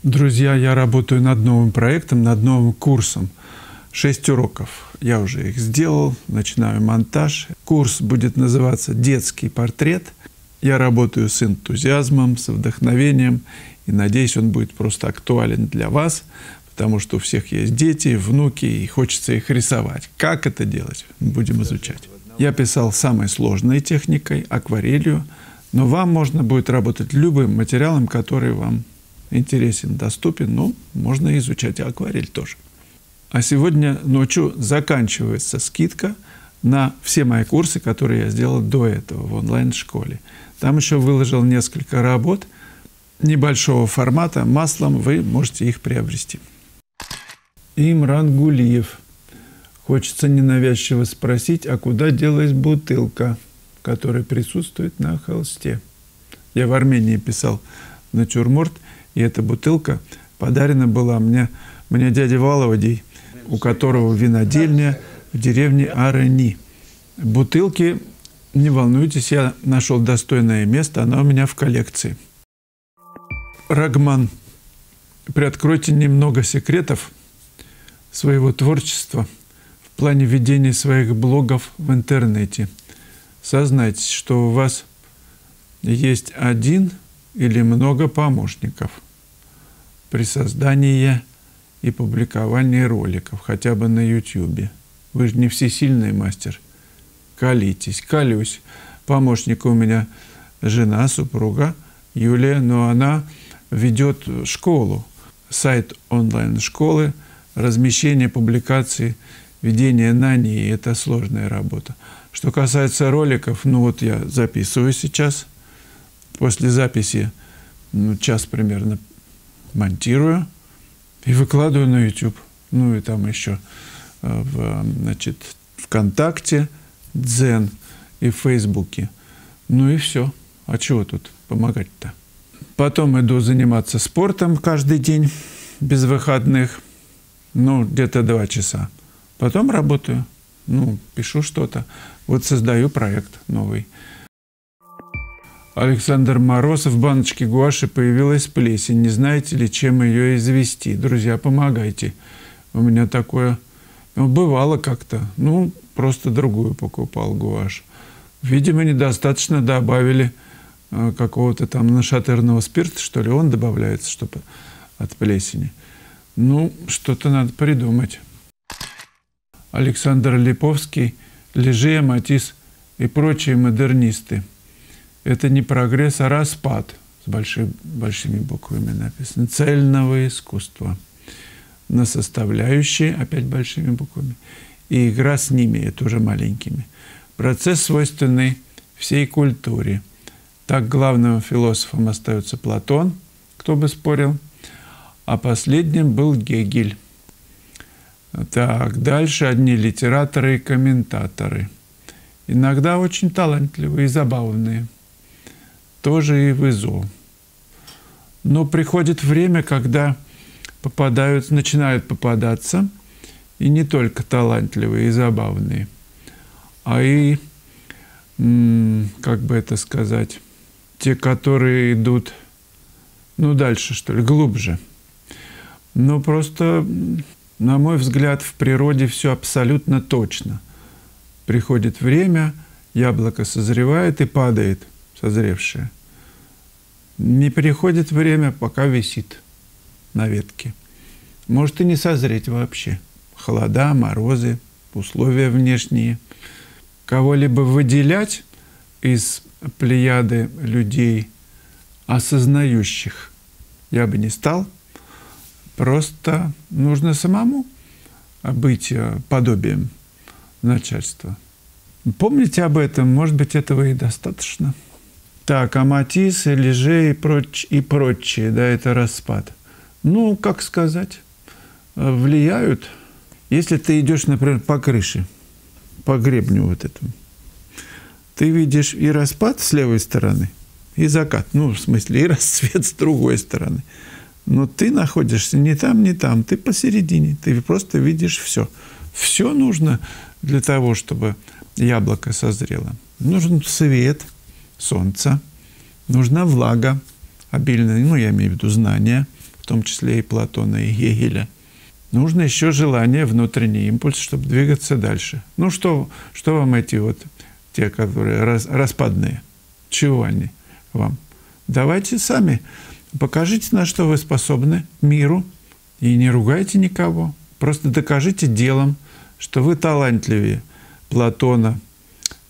Друзья, я работаю над новым проектом, над новым курсом. 6 уроков. Я уже их сделал, начинаю монтаж. Курс будет называться «Детский портрет». Я работаю с энтузиазмом, с вдохновением, и надеюсь, он будет просто актуален для вас, потому что у всех есть дети, внуки, и хочется их рисовать. Как это делать? Будем изучать. Я писал самой сложной техникой, акварелью, но вам можно будет работать любым материалом, который вам интересен, доступен, но можно изучать акварель тоже. А сегодня ночью заканчивается скидка на все мои курсы, которые я сделал до этого в онлайн-школе. Там еще выложил несколько работ небольшого формата, маслом, вы можете их приобрести. Имран Гулиев. Хочется ненавязчиво спросить, а куда делась бутылка, которая присутствует на холсте? Я в Армении писал натюрморт, и эта бутылка подарена была мне дядей Володей, у которого винодельня в деревне Арени. Бутылки, не волнуйтесь, я нашел достойное место, она у меня в коллекции. Рагман, приоткройте немного секретов своего творчества в плане ведения своих блогов в интернете. Сознайтесь, что у вас есть один или много помощников при создании и публиковании роликов, хотя бы на YouTube. Вы же не всесильный мастер. Колитесь, колюсь. Помощник у меня жена, супруга Юлия, но она ведет школу, сайт онлайн-школы, размещение публикаций, ведение на ней. Это сложная работа. Что касается роликов, ну вот я записываю сейчас. После записи час примерно монтирую и выкладываю на YouTube. Ну и там еще ВКонтакте, Дзен и в Фейсбуке. Ну и все. А чего тут помогать-то? Потом иду заниматься спортом каждый день, без выходных. Ну, где-то 2 часа. Потом работаю. Ну, пишу что-то. Вот создаю проект новый. Александр Морозов. В баночке гуаши появилась плесень. Не знаете ли, чем ее извести? Друзья, помогайте. У меня такое бывало как-то. Ну, просто другую покупал гуашь. Видимо, недостаточно добавили какого-то там нашатырного спирта, что ли. Он добавляется, чтобы от плесени. Ну, что-то надо придумать. Александр Липовский. Леже, Матисс и прочие модернисты. Это не прогресс, а распад, с большими буквами написано, цельного искусства. На составляющие, опять большими буквами, и игра с ними, это уже маленькими. Процесс, свойственный всей культуре. Так главным философом остается Платон, кто бы спорил, а последним был Гегель. Так, дальше одни литераторы и комментаторы. Иногда очень талантливые и забавные. Тоже и в ИЗО. Но приходит время, когда начинают попадаться и не только талантливые и забавные, а и, как бы это сказать, те, которые идут, ну, дальше, что ли, глубже. Но просто, на мой взгляд, в природе все абсолютно точно. Приходит время, яблоко созревает и падает, созревшее. Не приходит время, пока висит на ветке. Может и не созреть вообще. Холода, морозы, условия внешние. Кого-либо выделять из плеяды людей, осознающих, я бы не стал. Просто нужно самому быть подобием начальства. Помните об этом, может быть, этого и достаточно. Так, а Матисс, Леже и прочие, да, это распад. Ну, как сказать, влияют. Если ты идешь, например, по крыше, по гребню вот этому, ты видишь и распад с левой стороны, и закат, ну, в смысле, и расцвет с другой стороны. Но ты находишься не там, не там, ты посередине, ты просто видишь все. Все нужно для того, чтобы яблоко созрело. Нужен свет, солнце, нужна влага обильная, ну, я имею в виду знания, в том числе и Платона, и Гегеля. Нужно еще желание, внутренний импульс, чтобы двигаться дальше. Ну что вам эти вот, те, которые распадные, чего они вам? Давайте сами, покажите, на что вы способны миру, и не ругайте никого. Просто докажите делом, что вы талантливее Платона,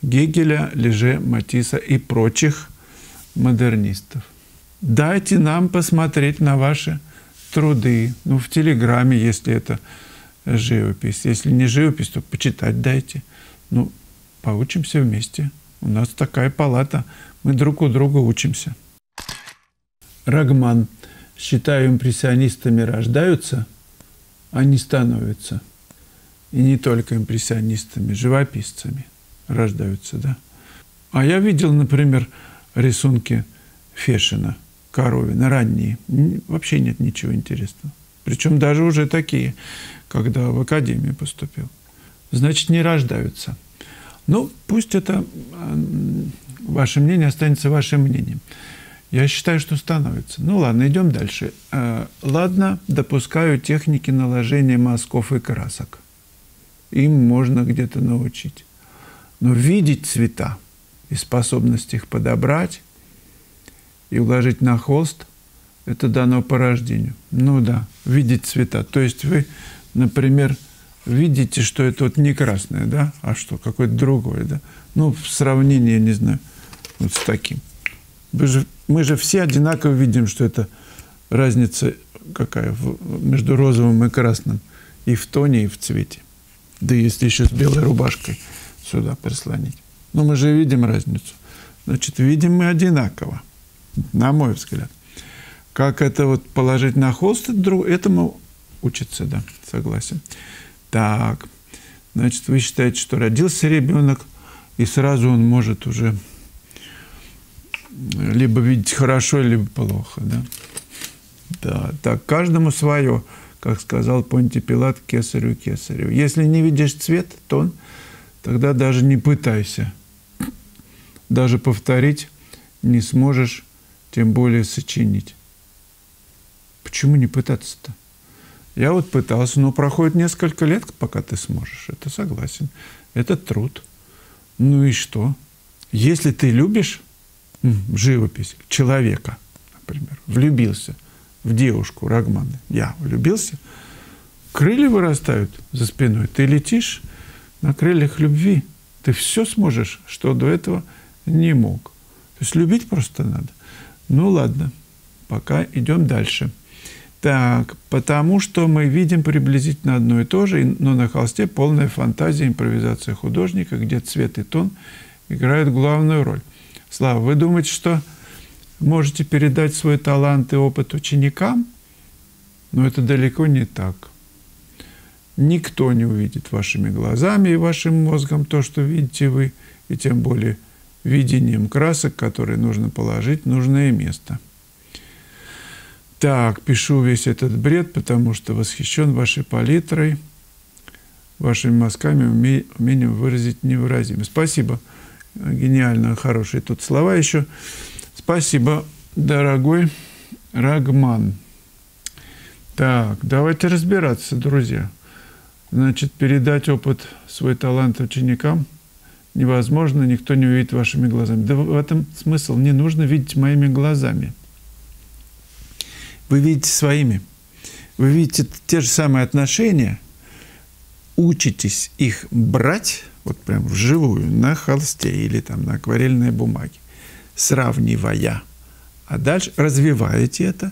Гегеля, Леже, Матисса и прочих модернистов. Дайте нам посмотреть на ваши труды. Ну, в Телеграме, если это живопись. Если не живопись, то почитать дайте. Ну, поучимся вместе. У нас такая палата. Мы друг у друга учимся. Рагман. Считаю, импрессионистами рождаются, а не становятся. И не только импрессионистами, живописцами рождаются, да. А я видел, например, рисунки Фешина, Коровина, ранние. Вообще нет ничего интересного. Причем даже уже такие, когда в академию поступил. Значит, не рождаются. Ну, пусть это ваше мнение останется вашим мнением. Я считаю, что становится. Ну ладно, идем дальше. Ладно, допускаю техники наложения мазков и красок. Им можно где-то научить. Но видеть цвета и способность их подобрать и уложить на холст – это дано по рождению. Ну да, видеть цвета. То есть вы, например, видите, что это вот не красное, да, а что, какое-то другое, да. Ну, в сравнении, я не знаю, вот с таким. Мы же все одинаково видим, что это разница какая между розовым и красным и в тоне, и в цвете. Да если еще с белой рубашкой сюда прислонить. Но мы же видим разницу. Значит, видим мы одинаково, на мой взгляд. Как это вот положить на холст, этому учиться, да, согласен. Так, значит, вы считаете, что родился ребенок, и сразу он может уже либо видеть хорошо, либо плохо, да? Да, так, каждому свое, как сказал Понтий Пилат, кесарю кесарю. Если не видишь цвет, тон, тогда даже не пытайся. Даже повторить не сможешь, тем более сочинить. Почему не пытаться-то? Я вот пытался, но проходит несколько лет, пока ты сможешь. Это согласен. Это труд. Ну и что? Если ты любишь живопись человека, например, влюбился в девушку Рагмана, я влюбился, крылья вырастают за спиной, ты летишь на крыльях любви, ты все сможешь, что до этого не мог. То есть любить просто надо. Ну ладно, пока идем дальше. Так, потому что мы видим приблизительно одно и то же, но на холсте полная фантазия, импровизация художника, где цвет и тон играют главную роль. Слава, вы думаете, что можете передать свой талант и опыт ученикам? Но это далеко не так. Никто не увидит вашими глазами и вашим мозгом то, что видите вы, и тем более видением красок, которые нужно положить в нужное место. Так, пишу весь этот бред, потому что восхищен вашей палитрой, вашими мазками, умением выразить невыразимое. Спасибо. Гениально, хорошие тут слова еще. Спасибо, дорогой Рагман. Так, давайте разбираться, друзья. Значит, передать опыт, свой талант ученикам невозможно, никто не увидит вашими глазами. Да в этом смысл. Не нужно видеть моими глазами. Вы видите своими. Вы видите те же самые отношения, учитесь их брать, вот прям вживую, на холсте или там на акварельной бумаге, сравнивая. А дальше развиваете это,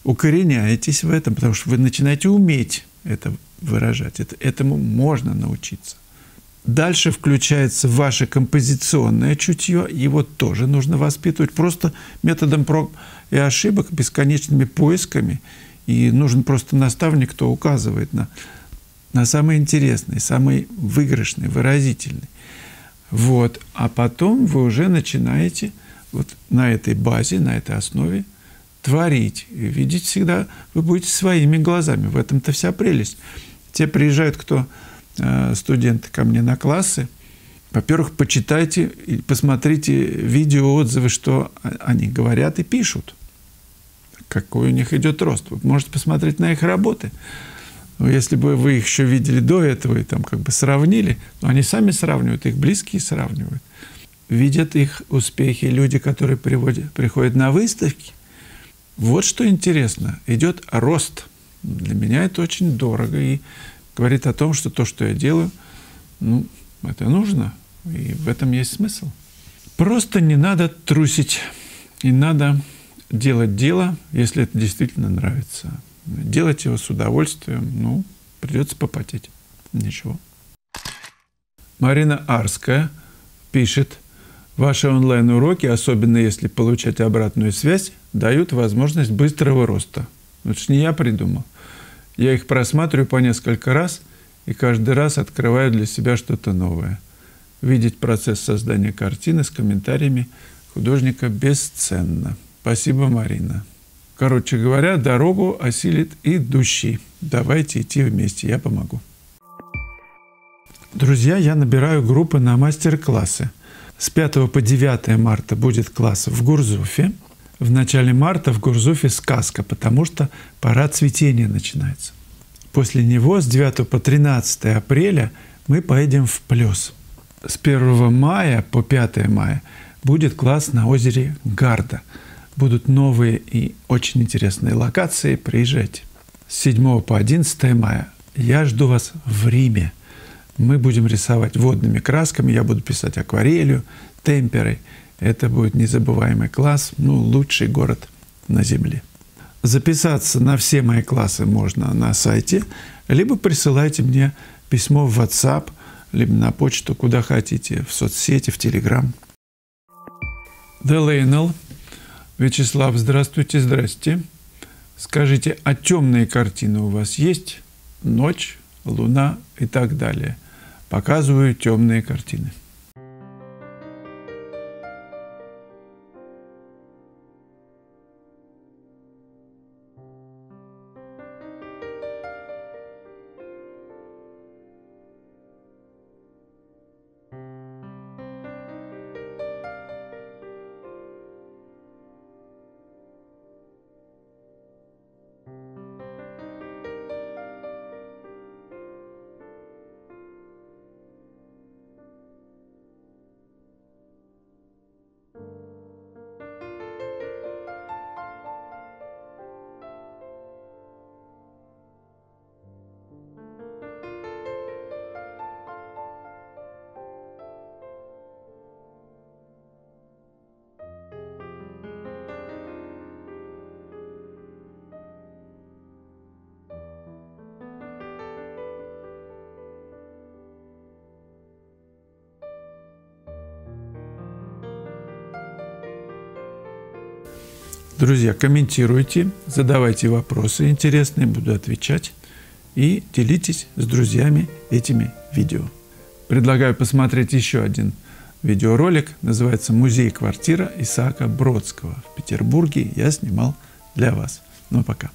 укореняетесь в этом, потому что вы начинаете уметь это выражать. Этому можно научиться. Дальше включается ваше композиционное чутье, его тоже нужно воспитывать просто методом проб и ошибок, бесконечными поисками. И нужен просто наставник, кто указывает на самый интересный, самый выигрышный, выразительный. Вот. А потом вы уже начинаете вот на этой базе, на этой основе творить. И видеть всегда вы будете своими глазами. В этом-то вся прелесть. Те приезжают, кто студенты ко мне на классы. Во-первых, почитайте и посмотрите видеоотзывы, что они говорят и пишут. какой у них идет рост. Вы можете посмотреть на их работы. Но если бы вы их еще видели до этого и там как бы сравнили, но они сами сравнивают, их близкие сравнивают. Видят их успехи люди, которые приходят на выставки. Вот что интересно. Идет рост. Для меня это очень дорого и говорит о том, что то, что я делаю, ну, это нужно. И в этом есть смысл. Просто не надо трусить. И надо делать дело, если это действительно нравится. Делать его с удовольствием, ну, придется попотеть. Ничего. Марина Арская пишет: ваши онлайн-уроки, особенно если получать обратную связь, дают возможность быстрого роста. Это ж не я придумал. Я их просматриваю по несколько раз и каждый раз открываю для себя что-то новое. Видеть процесс создания картины с комментариями художника бесценно. Спасибо, Марина. Короче говоря, дорогу осилит идущий. Давайте идти вместе, я помогу. Друзья, я набираю группы на мастер-классы. С 5 по 9 марта будет класс в Гурзуфе. В начале марта в Гурзуфе сказка, потому что пора цветения начинается. После него с 9 по 13 апреля мы поедем в Плес. С 1 мая по 5 мая будет класс на озере Гарда. Будут новые и очень интересные локации, приезжайте. С 7 по 11 мая я жду вас в Риме. Мы будем рисовать водными красками, я буду писать акварелью, темперой. Это будет незабываемый класс, ну, лучший город на Земле. Записаться на все мои классы можно на сайте, либо присылайте мне письмо в WhatsApp, либо на почту, куда хотите, в соцсети, в Telegram. Делейнел. Вячеслав, здравствуйте, здрасте. Скажите, а темные картины у вас есть? Ночь, луна и так далее. Показываю темные картины. Друзья, комментируйте, задавайте вопросы интересные, буду отвечать. И делитесь с друзьями этими видео. Предлагаю посмотреть еще один видеоролик. Называется «Музей-квартира Исаака Бродского». В Петербурге я снимал для вас. Ну, пока.